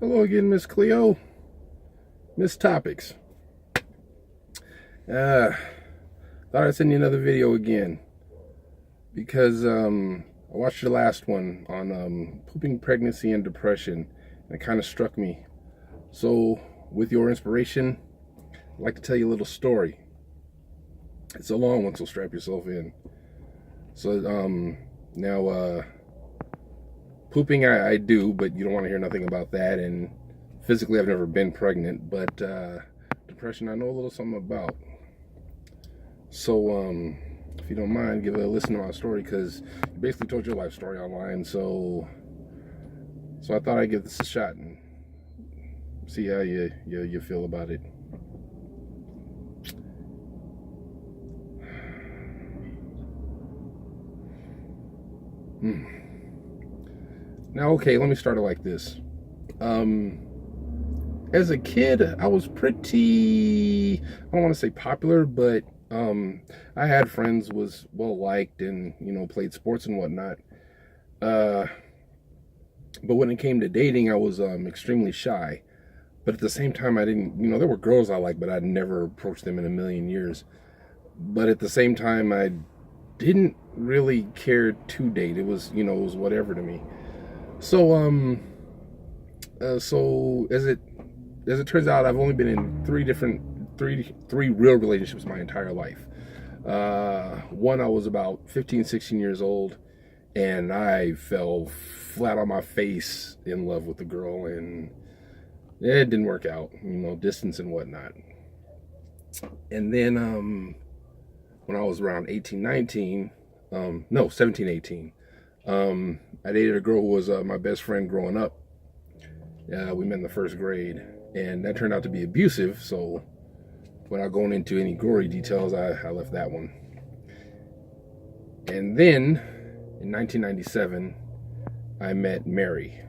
Hello again, Miss Cleo. Miss Topics. Thought I'd send you another video again because I watched your last one on pooping, pregnancy, and depression, and it kind of struck me. So, with your inspiration, I'd like to tell you a little story. It's a long one, so strap yourself in. So, now, pooping I do, but you don't want to hear nothing about that. And physically, I've never been pregnant, but depression I know a little something about. So, if you don't mind, give a listen to my story, because you basically told your life story online. So I thought I'd give this a shot and see how you feel about it. Now, okay, let me start it like this. As a kid, I was pretty, I don't want to say popular, but I had friends, was well liked, and played sports and whatnot. But when it came to dating, I was extremely shy. But at the same time, I didn't, there were girls I liked, but I'd never approached them in a million years. But at the same time, I didn't really care to date. It was, it was whatever to me. So, so as it turns out, I've only been in three real relationships my entire life. One, I was about 15, 16 years old, and I fell flat on my face in love with the girl, and it didn't work out, distance and whatnot. And then, when I was around 18, 19, 17, 18, I dated a girl who was my best friend growing up. We met in the first grade, and that turned out to be abusive, so without going into any gory details, I left that one. And then, in 1997, I met Mary,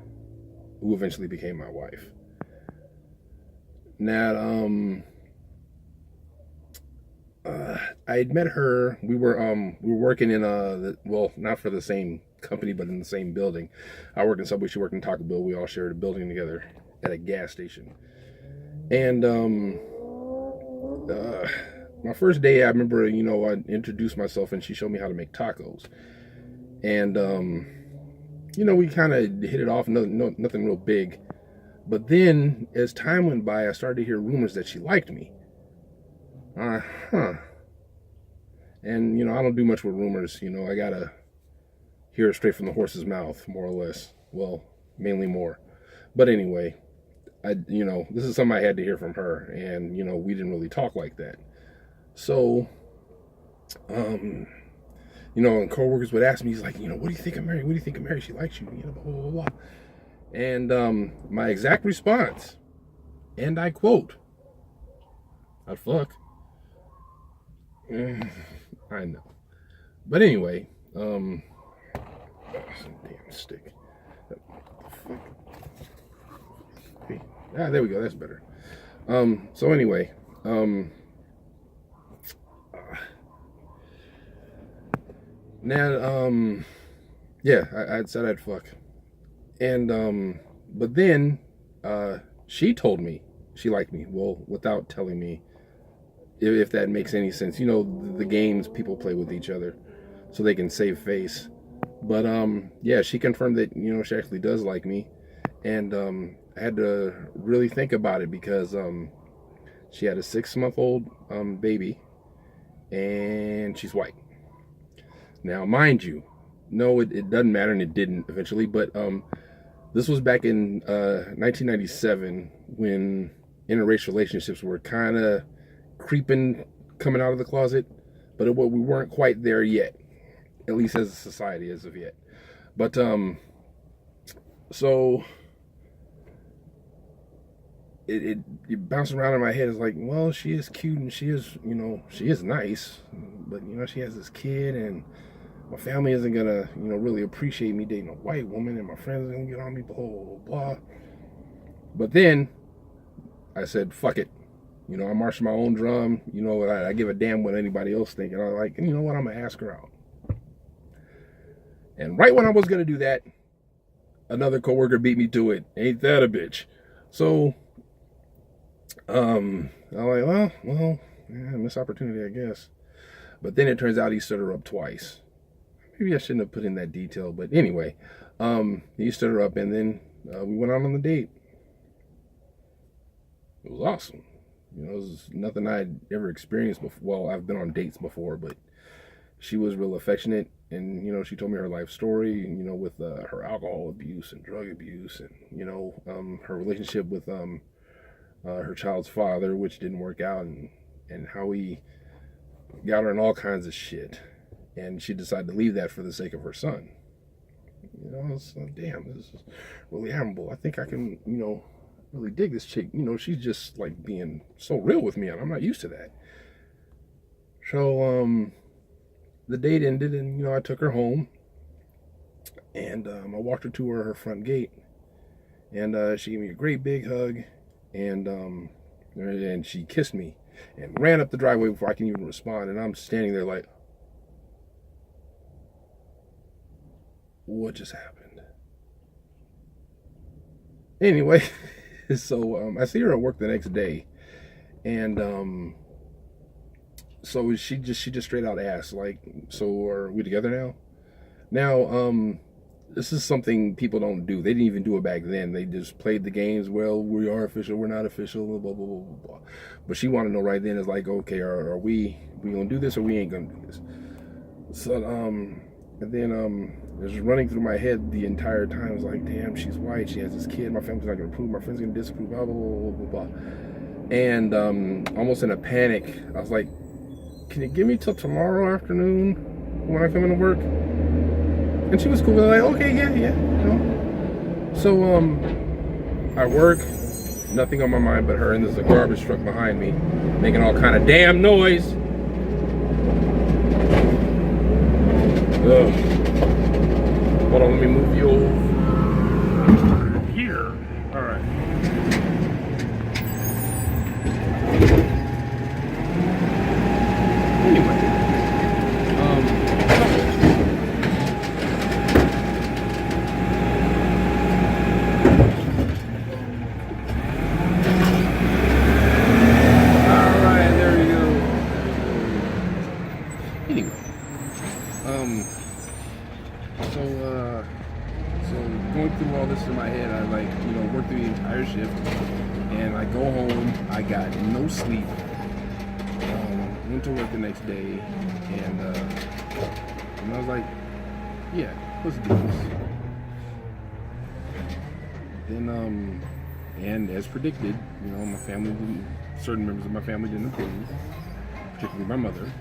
who eventually became my wife. Now, I had met her. We were working in not for the same company, but in the same building. I worked in Subway, she worked in Taco Bell. We all shared a building together at a gas station. And my first day, I remember, I introduced myself and she showed me how to make tacos. And we kind of hit it off, nothing real big. But then, as time went by, I started to hear rumors that she liked me. And I don't do much with rumors. I gotta hear it straight from the horse's mouth, more or less. Well, mainly more. But anyway, this is something I had to hear from her, and we didn't really talk like that. So, and coworkers would ask me, he's like, what do you think of Mary? What do you think of Mary? She likes you, blah, blah, blah, blah. And my exact response, and I quote, "I'd fuck." I know. But anyway, some damn stick. Hey, there we go. That's better. So anyway, now, yeah, I'd said I'd fuck. And, but then, she told me she liked me. Well, without telling me, if that makes any sense. The games people play with each other so they can save face. But, yeah, she confirmed that, she actually does like me. And, I had to really think about it because, she had a 6-month-old, baby, and she's white. Now, mind you, no, it doesn't matter, and it didn't eventually, but, this was back in 1997 when interracial relationships were kind of creeping, coming out of the closet, but we weren't quite there yet, at least as a society as of yet. But so it bounced around in my head. It's like, well, she is cute and she is, she is nice, but she has this kid, and my family isn't gonna, really appreciate me dating a white woman, and my friends are gonna get on me, blah, blah, blah, blah. But then I said, fuck it. I march my own drum. I give a damn what anybody else thinks. And I'm like, you know what? I'm gonna ask her out. And right when I was gonna do that, another coworker beat me to it. Ain't that a bitch? So, I'm like, well, yeah, missed opportunity, I guess. But then it turns out he stood her up twice. Maybe I shouldn't have put in that detail, but anyway, he stood her up, and then we went out on the date. It was awesome. It was nothing I'd ever experienced before. Well, I've been on dates before, but she was real affectionate, and she told me her life story, with her alcohol abuse and drug abuse, and her relationship with her child's father, which didn't work out, and how he got her in all kinds of shit, and she decided to leave that for the sake of her son. It's like, damn, this is really admirable. I think I can, really dig this chick. She's just like being so real with me, and I'm not used to that. So, the date ended, and I took her home, and I walked her to her front gate, and she gave me a great big hug, and she kissed me, and ran up the driveway before I can even respond, and I'm standing there like, what just happened? Anyway, so I see her at work the next day, and so she just straight out asked, like, so are we together now? Now, this is something people don't do. They didn't even do it back then. They just played the games. Well, we are official. We're not official. Blah, blah, blah, blah, blah. But she wanted to know right then, is like, okay, are we going to do this or we ain't going to do this? So, and then it was running through my head the entire time. I was like, damn, she's white. She has this kid. My family's not going to approve. My friend's going to disapprove. Blah, blah, blah, blah, blah. And almost in a panic, I was like, can you give me till tomorrow afternoon when I come into work? And she was cool. Like, okay, yeah. So I work, nothing on my mind but her, and there's a garbage truck behind me, making all kind of damn noise. Ugh. Hold on, let me move you over here. All right. Anyway. So going through all this in my head, I worked through the entire shift, and I go home, I got no sleep, went to work the next day, and I was like, yeah, let's do this. Then, and as predicted, my family certain members of my family didn't approve, particularly my mother.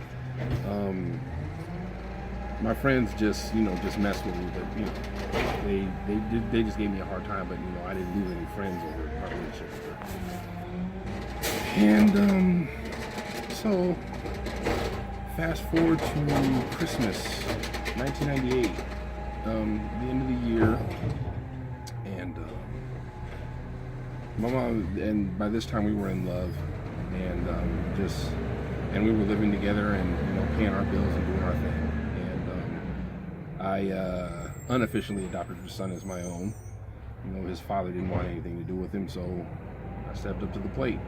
My friends just messed with me, but they just gave me a hard time. But I didn't lose any friends over my relationship with her. And so fast forward to Christmas, 1998, the end of the year, and my mom, and by this time we were in love, and we were living together and paying our bills and doing our thing. I unofficially adopted her son as my own. His father didn't want anything to do with him, so I stepped up to the plate.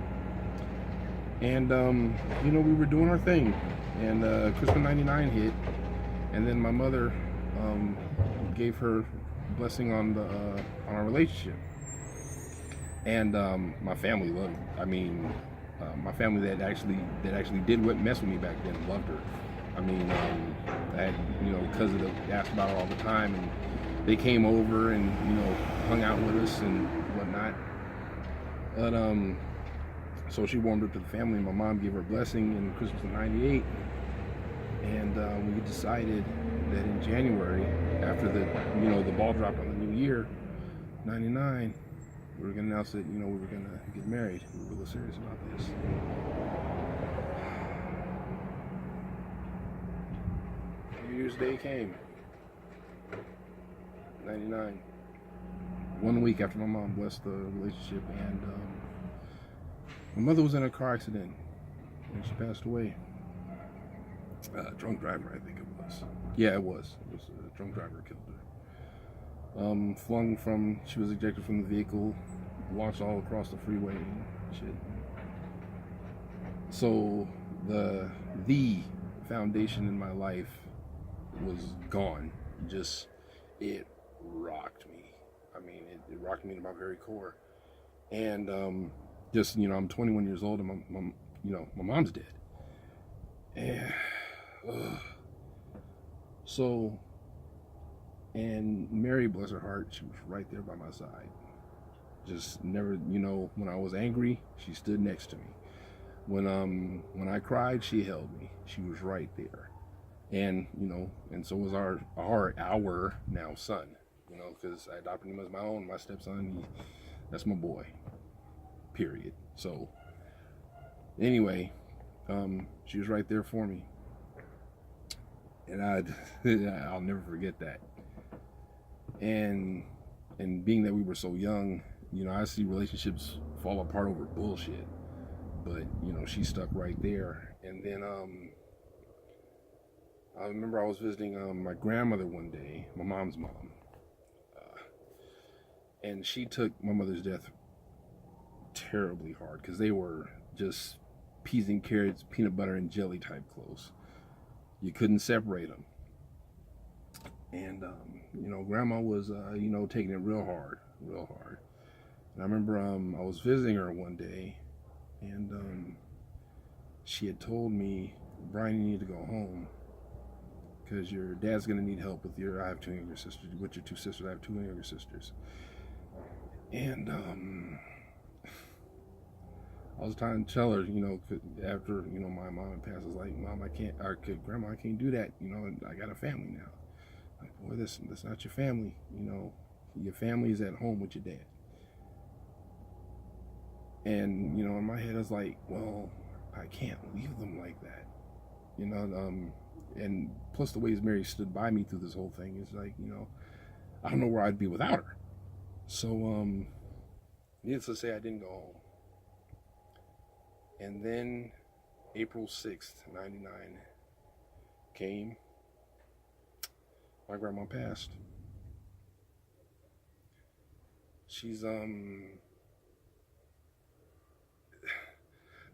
And, we were doing our thing. And Christmas '99 hit, and then my mother gave her blessing on our relationship. And my family loved it. I mean, my family that actually did mess with me back then loved her. I mean, I had, cousins that asked about her all the time, and they came over and, hung out with us and whatnot. But, so she warmed up to the family, and my mom gave her a blessing in Christmas of '98. And we decided that in January, after the ball dropped on the new year, '99, we were going to announce that, we were going to get married. We were really serious about this. New Year's Day came, '99. 1 week after my mom blessed the relationship, and my mother was in a car accident, and she passed away. Drunk driver, I think it was. Yeah, it was. It was a drunk driver killed her. She was ejected from the vehicle, launched all across the freeway and shit. So the foundation in my life was gone. Just, it rocked me. I mean, it rocked me to my very core. And just, I'm 21 years old, and my mom's dead. And so, and Mary, bless her heart, she was right there by my side. Just never, when I was angry, she stood next to me. When I cried, she held me. She was right there. And, and so was our now son, because I adopted him as my own. My stepson, that's my boy, period. So anyway, she was right there for me. And I'll never forget that. And being that we were so young, I see relationships fall apart over bullshit. But, she stuck right there. And then I remember I was visiting my grandmother one day, my mom's mom. And she took my mother's death terribly hard, because they were just peas and carrots, peanut butter and jelly type close. You couldn't separate them. And, Grandma was, taking it real hard. And I remember I was visiting her one day, and she had told me, Brian, you need to go home, because your dad's going to need help with I have two younger sisters. With your two sisters, I have two younger sisters. And I was trying to tell her, after, my mom had passed, I was like, Mom, Grandma, I can't do that. I got a family now. Like, boy, that's not your family. Your family is at home with your dad. And, in my head, I was like, well, I can't leave them like that. And plus the ways Mary stood by me through this whole thing is like, I don't know where I'd be without her. So, needless to say, I didn't go home. And then April 6th, 99 came. My grandma passed. She's,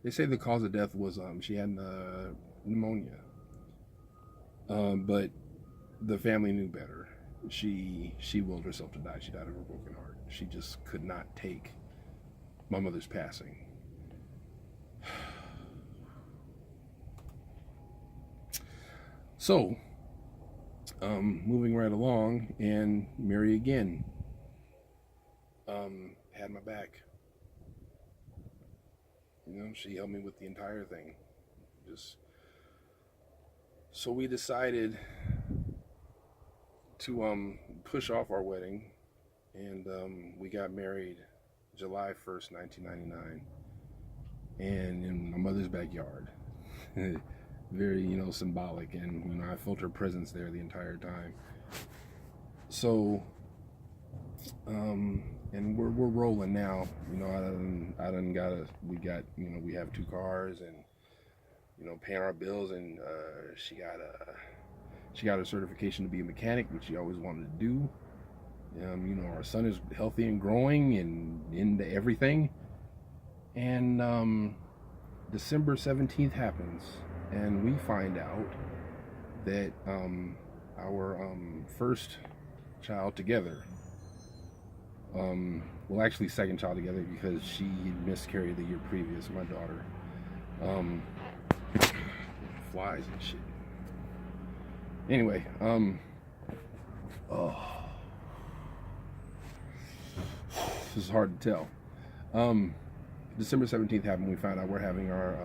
they say the cause of death was, she had pneumonia. But the family knew better. She willed herself to die. She died of a broken heart. She just could not take my mother's passing. So, moving right along, and Mary again had my back. She helped me with the entire thing. So we decided to push off our wedding, and we got married July 1st, 1999, and in my mother's backyard. Very, symbolic, and I felt her presence there the entire time. So, and we're rolling now. We have 2 cars, and paying our bills, and she got a certification to be a mechanic, which she always wanted to do. Our son is healthy and growing and into everything. And December 17th happens, and we find out that our first child together, well, actually second child together, because she miscarried the year previous, my daughter, flies and shit. Anyway, this is hard to tell. December 17th happened. We found out we're having our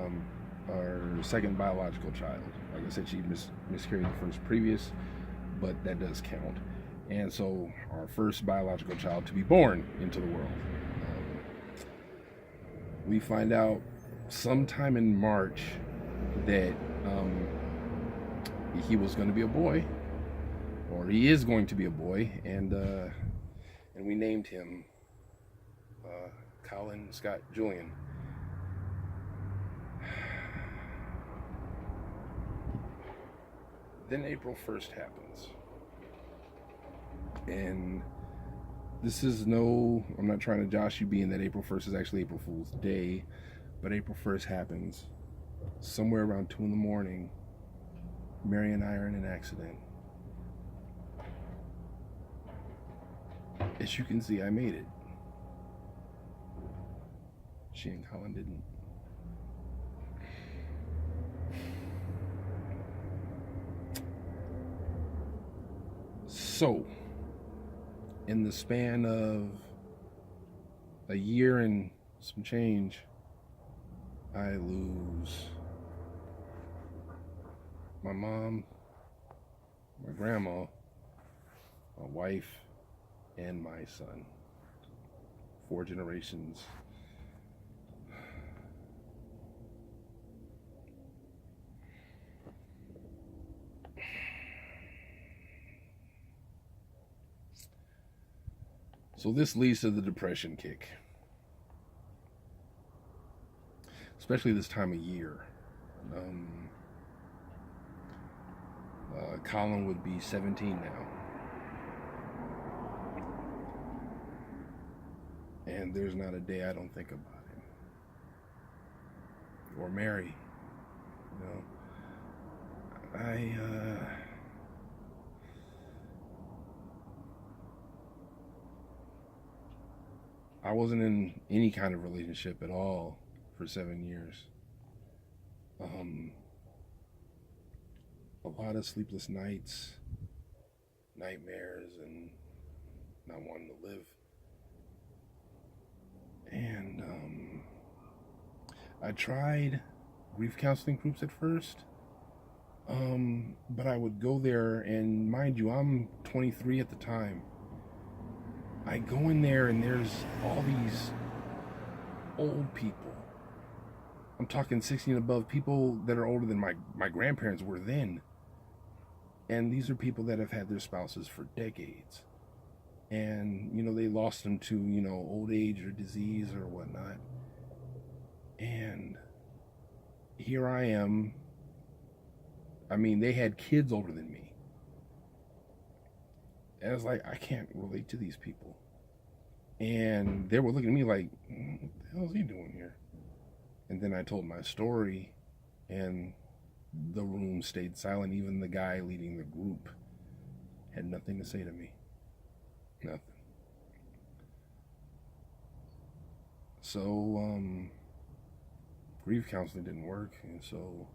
second biological child. Like I said, she miscarried the first previous, but that does count. And so our first biological child to be born into the world. We find out sometime in March that he was going to be a boy, or he is going to be a boy, and we named him Colin Scott Julian. Then April 1st happens, and this is no, I'm not trying to josh you being that April 1st is actually April Fool's Day, but April 1st happens somewhere around 2 in the morning. Mary and I are in an accident. As you can see, I made it. She and Colin didn't. So, in the span of a year and some change, I lose my mom, my grandma, my wife, and my son. 4 generations. So this leads to the depression kick. Especially this time of year. Colin would be 17 now. And there's not a day I don't think about him. Or Mary. You know, I wasn't in any kind of relationship at all for 7 years. A lot of sleepless nights, nightmares, and not wanting to live. And I tried grief counseling groups at first, but I would go there, and mind you, I'm 23 at the time. I go in there and there's all these old people. I'm talking 60 and above, people that are older than my grandparents were then. And these are people that have had their spouses for decades. And, you know, they lost them to, you know, old age or disease or whatnot. And here I am. I mean, they had kids older than me. And I was like, I can't relate to these people. And they were looking at me like, what the hell is he doing here? And then I told my story, and the room stayed silent. Even the guy leading the group had nothing to say to me. Nothing. So, grief counseling didn't work, and so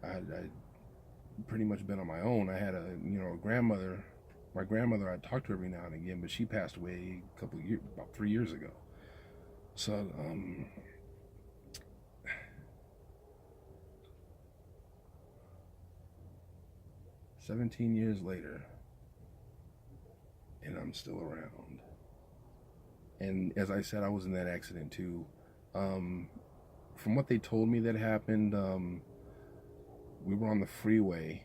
I'd pretty much been on my own. I had a grandmother. My grandmother, I talked to her every now and again, but she passed away about 3 years ago. So, 17 years later, and I'm still around. And as I said, I was in that accident too. From what they told me that happened, we were on the freeway,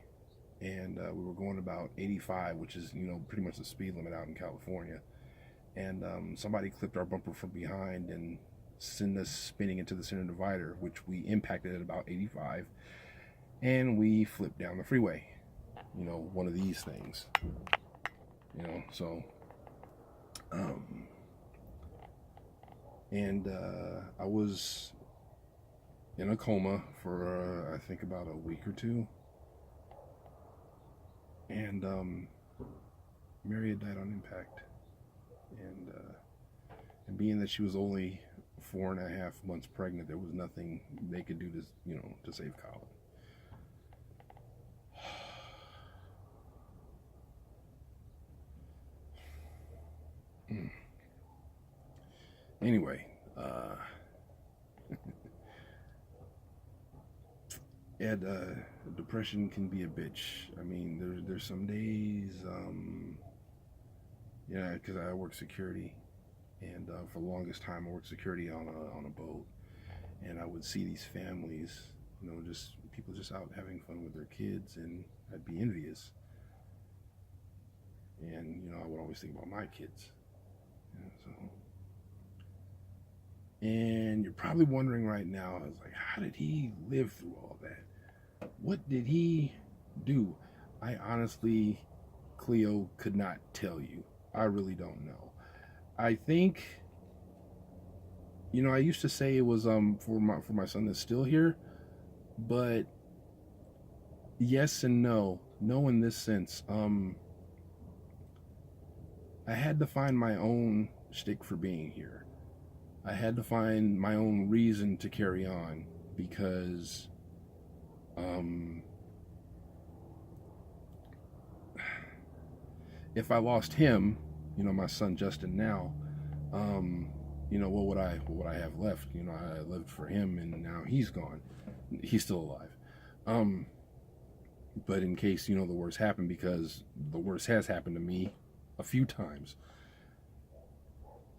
and we were going about 85, which is, you know, pretty much the speed limit out in California. And somebody clipped our bumper from behind and sent us spinning into the center divider, which we impacted at about 85, and we flipped down the freeway. You know, one of these things. You know, so and I was in a coma for I think about a week or two. And Mary had died on impact, and being that she was only 4.5 months pregnant, there was nothing they could do to, you know, to save Colin. Anyway, depression can be a bitch. I mean, there's some days, yeah, because I work security, and for the longest time I worked security on a boat, and I would see these families, you know, just people just out having fun with their kids, and I'd be envious. And, you know, I would always think about my kids. So, and you're probably wondering right now, I was like, how did he live through all that? What did he do? I honestly Cleo could not tell you. I really don't know. I think, I used to say it was for my son that's still here, but yes and no. No in this sense. I had to find my own shtick for being here. I had to find my own reason to carry on because if I lost him, my son Justin now, what would I have left? I lived for him and now he's gone. He's still alive. But in case, the worst happened, because the worst has happened to me a few times.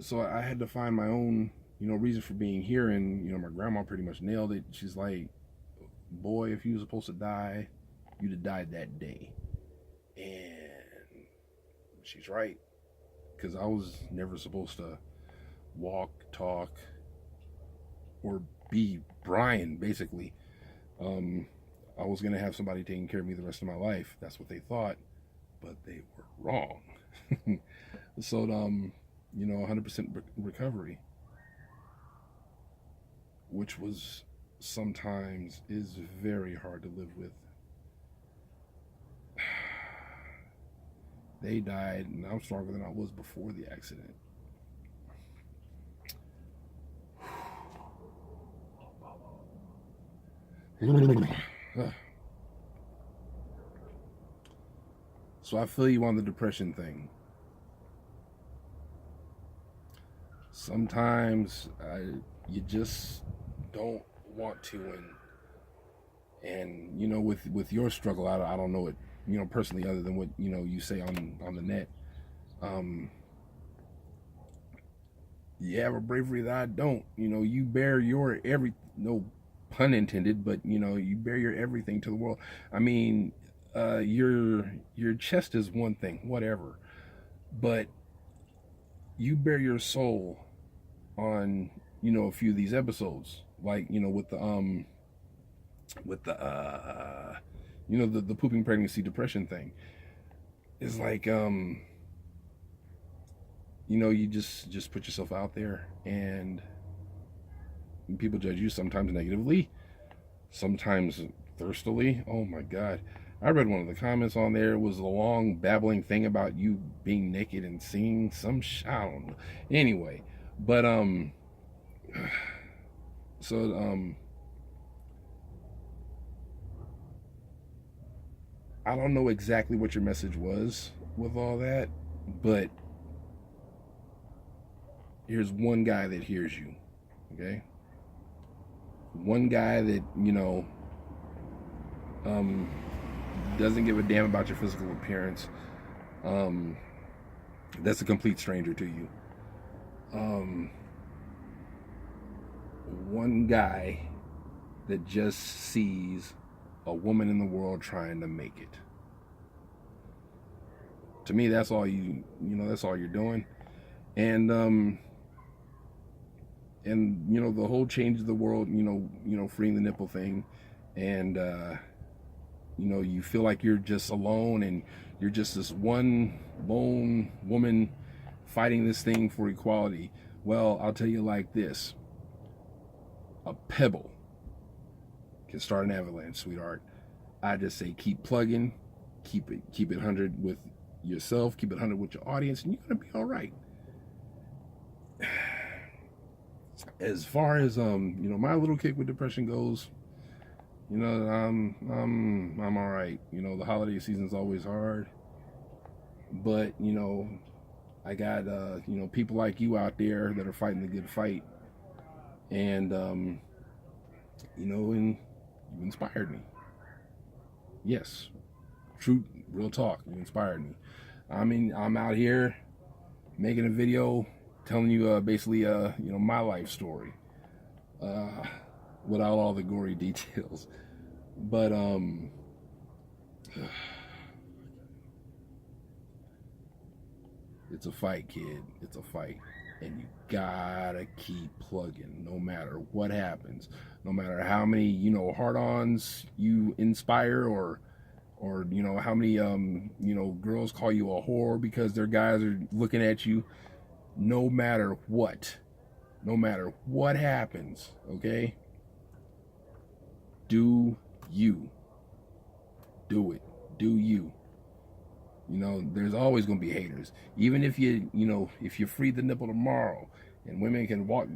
So I had to find my own, reason for being here. And, my grandma pretty much nailed it. She's like, boy, if you were supposed to die, you'd have died that day. And she's right. Because I was never supposed to walk, talk, or be Brian, basically. I was going to have somebody taking care of me the rest of my life. That's what they thought. But they were wrong. So, 100% recovery, which was sometimes is very hard to live with. They died, and I'm stronger than I was before the accident. So I feel you on the depression thing. Sometimes you just don't want to, and with your struggle, I don't know it, personally, other than what you say on the net. You have a bravery that I don't. You bear your no pun intended, but you bear your everything to the world. I mean, your chest is one thing, whatever, but you bear your soul on a few of these episodes, like with the the pooping pregnancy depression thing. It's like you just put yourself out there, and people judge you, sometimes negatively, sometimes thirstily. Oh my God, I read one of the comments on there. It was a long babbling thing about you being naked and singing some I don't know. Anyway, but so I don't know exactly what your message was with all that, but here's one guy that hears you, okay? One guy that doesn't give a damn about your physical appearance. That's a complete stranger to you. One guy that just sees a woman in the world trying to make it. To me, that's all that's all you're doing. And the whole change of the world, freeing the nipple thing, and you feel like you're just alone, and you're just this one lone woman fighting this thing for equality. Well, I'll tell you like this: a pebble can start an avalanche, sweetheart. I just say keep plugging, keep it 100 with yourself, keep it 100 with your audience, and you're gonna be all right. As far as my little kick with depression goes, I'm all right. The holiday season's always hard, but I got people like you out there that are fighting the good fight, and and you inspired me. Yes, true, real talk. You inspired me. I mean, I'm out here making a video telling you basically my life story without all the gory details, but it's a fight, kid. It's a fight, and you gotta keep plugging no matter what happens, no matter how many hard-ons you inspire or or you know how many you know girls call you a whore because their guys are looking at you. No matter what happens, okay, do you do it, do you. You know, there's always gonna be haters. Even if you know, if you free the nipple tomorrow and women can walk,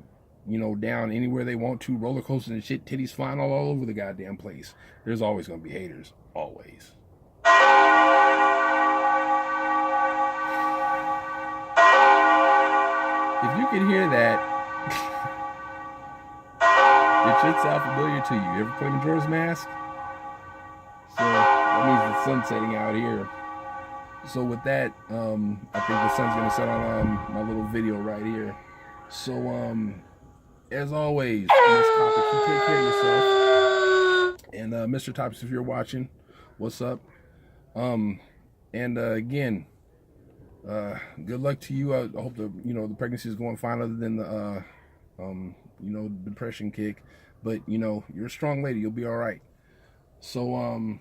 you know, down anywhere they want to, roller coasters and shit, titties flying all over the goddamn place, there's always gonna be haters. Always. If you can hear that, it should sound familiar to you. You ever play Majora's Mask? So that means the sun's setting out here. So with that, I think the sun's gonna set on my little video right here. So as always, Miss Topics, you take care of yourself. And Mr. Topics, if you're watching, what's up? And again, good luck to you. I hope the the pregnancy is going fine, other than the depression kick. But you're a strong lady. You'll be all right. So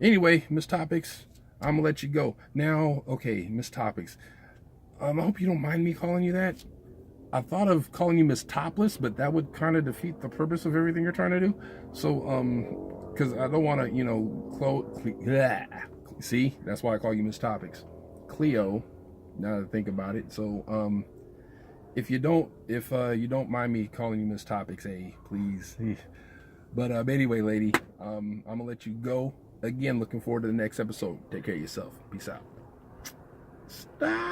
anyway, Miss Topics, I'm gonna let you go now. Okay, Miss Topics. I hope you don't mind me calling you that. I thought of calling you Miss Topless, but that would kind of defeat the purpose of everything you're trying to do. So because I don't want to see, that's why I call you Miss Topics, Cleo. Now that I think about it. So if you don't mind me calling you Miss Topics, hey, please. But anyway, lady, I'm gonna let you go. Again, looking forward to the next episode. Take care of yourself. Peace out. Stop.